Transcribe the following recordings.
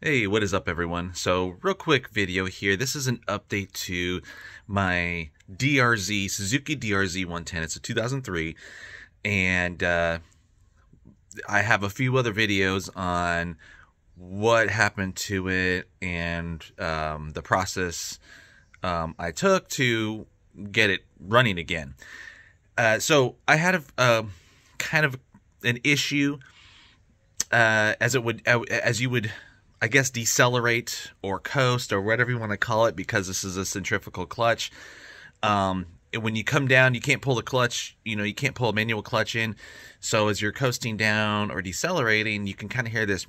Hey, what is up, everyone? So, real quick video here. This is an update to my Suzuki DRZ110. It's a 2003, and I have a few other videos on what happened to it and the process I took to get it running again. So, I had a kind of an issue as you would, I guess, decelerate or coast or whatever you want to call it, because this is a centrifugal clutch. When you come down, you can't pull the clutch, you can't pull a manual clutch in. So as you're coasting down or decelerating, you can kind of hear this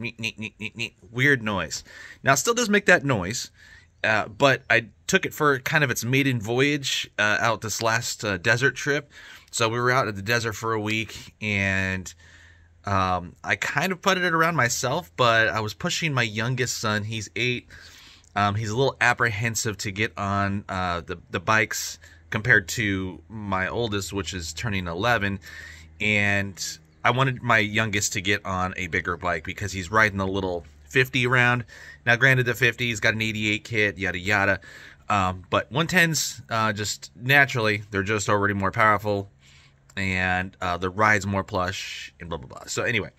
weird noise. Now, it still does make that noise, but I took it for kind of its maiden voyage out this last desert trip. So we were out in the desert for a week, and I kind of putted it around myself, but I was pushing my youngest son. He's 8. He's a little apprehensive to get on the bikes compared to my oldest, which is turning 11. And I wanted my youngest to get on a bigger bike because he's riding the little 50 around. Now, granted, the 50, he's got an 88 kit, yada yada. But 110s, just naturally, they're just already more powerful, and the ride's more plush, and blah blah blah. So anyway,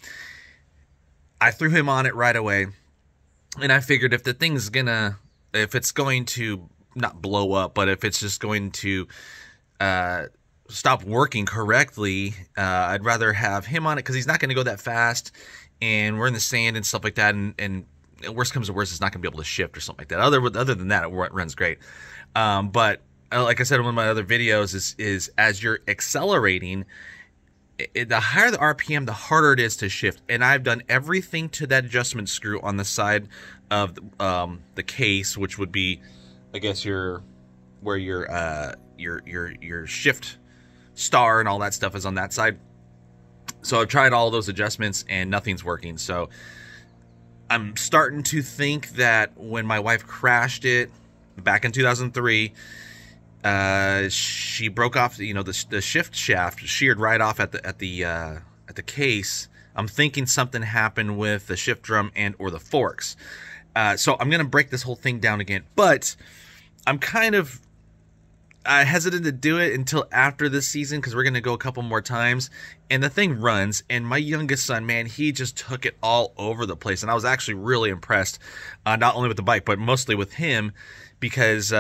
I threw him on it right away, and I figured if it's going to not blow up, but if it's just going to stop working correctly, I'd rather have him on it, because he's not going to go that fast, and we're in the sand and stuff like that, and worst comes to worst, it's not going to be able to shift or something like that. Other than that, it runs great. But like I said in one of my other videos, is as you're accelerating, the higher the RPM, the harder it is to shift. And I've done everything to that adjustment screw on the side of the case, which would be, I guess, your shift star and all that stuff is on that side. So I've tried all those adjustments and nothing's working. So I'm starting to think that when my wife crashed it back in 2003, she broke off, the shift shaft sheared right off at the case. I'm thinking something happened with the shift drum and or the forks. So I'm gonna break this whole thing down again, but I'm kind of hesitant to do it until after this season, because we're gonna go a couple more times, and the thing runs. And my youngest son, man, he just took it all over the place, and I was actually really impressed, not only with the bike but mostly with him, because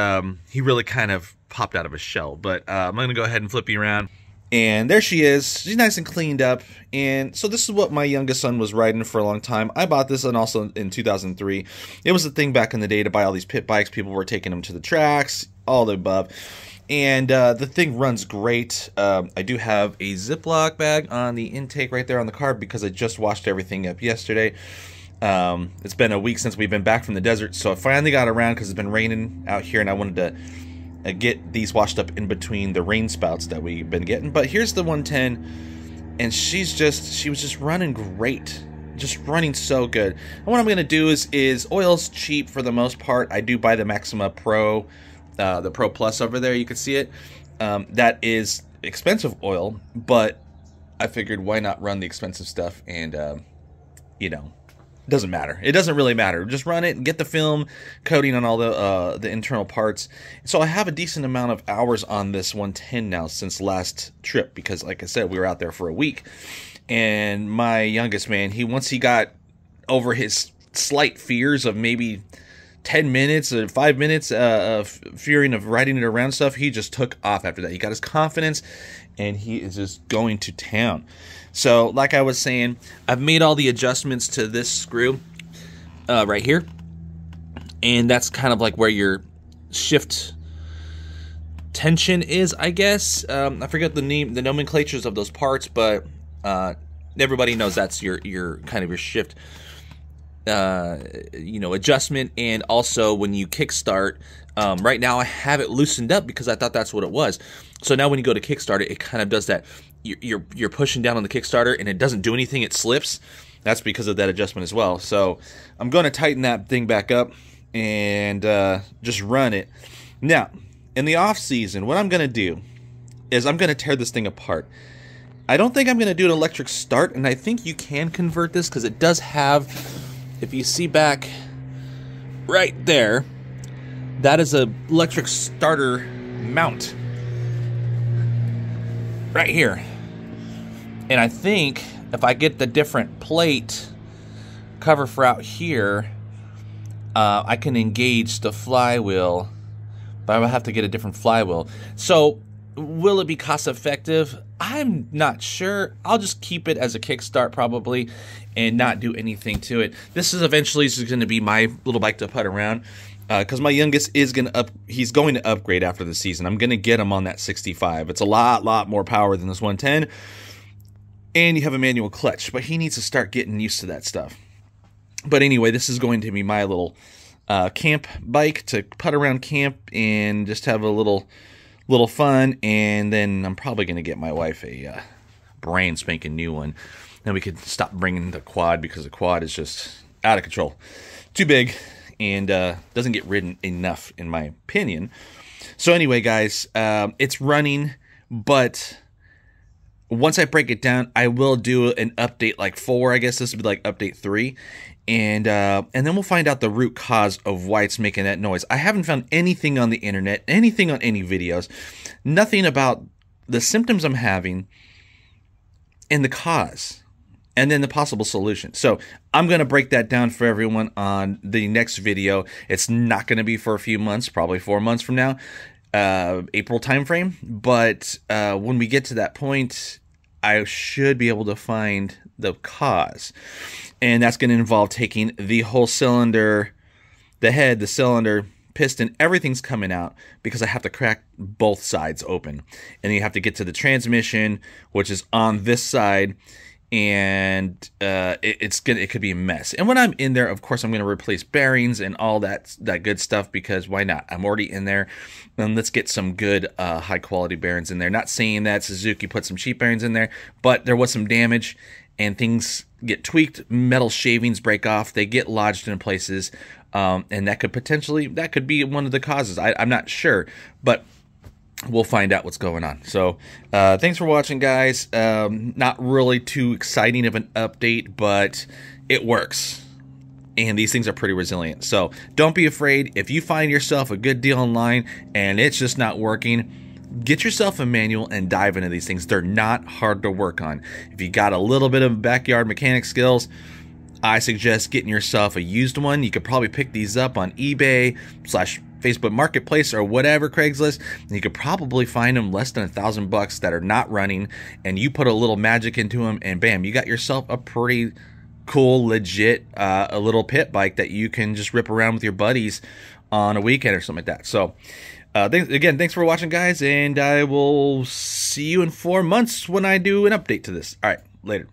he really kind of popped out of his shell. But I'm gonna go ahead and flip you around, and there she is. She's nice and cleaned up. And so this is what my youngest son was riding for a long time. I bought this one also in 2003. It was a thing back in the day to buy all these pit bikes. People were taking them to the tracks, all the above. And the thing runs great. I do have a Ziploc bag on the intake right there on the carb, because I just washed everything up yesterday. It's been a week since we've been back from the desert, so I finally got around, because it's been raining out here, and I wanted to get these washed up in between the rain spouts that we've been getting. But here's the 110, and she was just running great, just running so good. And what I'm gonna do is oil's cheap for the most part. I do buy the Maxima Pro, the Pro Plus over there. You can see it. That is expensive oil, but I figured, why not run the expensive stuff? And it doesn't matter. It doesn't really matter. Just run it and get the film coating on all the internal parts. So I have a decent amount of hours on this 110 now since last trip, because, like I said, we were out there for a week. And my youngest man, once he got over his slight fears of maybe 10 minutes or 5 minutes of fearing of riding it around stuff, he just took off after that. He got his confidence, and he is just going to town. So, like I was saying, I've made all the adjustments to this screw right here, and that's kind of like where your shift tension is, I guess. I forget the nomenclatures of those parts, but everybody knows that's your kind of your shift adjustment. And also when you kickstart, right now I have it loosened up because I thought that's what it was. So now when you go to kickstart it, it kind of does that. You're pushing down on the Kickstarter and it doesn't do anything, it slips. That's because of that adjustment as well. So I'm going to tighten that thing back up and just run it. Now, in the off season, what I'm going to do is I'm going to tear this thing apart. I don't think I'm going to do an electric start, and I think you can convert this because it does have, if you see back right there, that is a electric starter mount right here. And I think if I get the different plate cover for out here, I can engage the flywheel, but I will have to get a different flywheel. So will it be cost effective? I'm not sure. I'll just keep it as a kickstart probably and not do anything to it. This is eventually just going to be my little bike to put around, because my youngest is going to he's going to upgrade after the season. I'm going to get him on that 65. It's a lot more power than this 110, and you have a manual clutch, but he needs to start getting used to that stuff. But anyway, this is going to be my little camp bike to put around camp and just have a little fun. And then I'm probably going to get my wife a brand spanking new one. Then we could stop bringing the quad, because the quad is just out of control, too big, and doesn't get ridden enough in my opinion. So anyway, guys, it's running, but once I break it down, I will do an update like 4. I guess this would be like update 3. And then we'll find out the root cause of why it's making that noise. I haven't found anything on the internet, anything on any videos, nothing about the symptoms I'm having and the cause, and then the possible solution. So I'm going to break that down for everyone on the next video. It's not going to be for a few months, probably 4 months from now, April timeframe. But when we get to that point, I should be able to find the cause. And that's going to involve taking the whole cylinder, the head, the cylinder, piston, everything's coming out, because I have to crack both sides open. And then you have to get to the transmission, which is on this side, and it could be a mess. And when I'm in there, of course, I'm going to replace bearings and all that good stuff, because why not? I'm already in there, and let's get some good high quality bearings in there. Not saying that Suzuki put some cheap bearings in there, but there was some damage, and things get tweaked, metal shavings break off, they get lodged in places, and that could be one of the causes. I'm not sure, but we'll find out what's going on. So thanks for watching, guys. Not really too exciting of an update, but it works, and these things are pretty resilient. So don't be afraid. If you find yourself a good deal online and it's just not working, get yourself a manual and dive into these things. They're not hard to work on. If you got a little bit of backyard mechanic skills, I suggest getting yourself a used one. You could probably pick these up on eBay / Facebook Marketplace or whatever, Craigslist. And you could probably find them less than $1,000 that are not running, and you put a little magic into them, and bam, you got yourself a pretty cool, legit, a little pit bike that you can just rip around with your buddies on a weekend or something like that. So thanks for watching, guys, and I will see you in 4 months when I do an update to this. All right, later.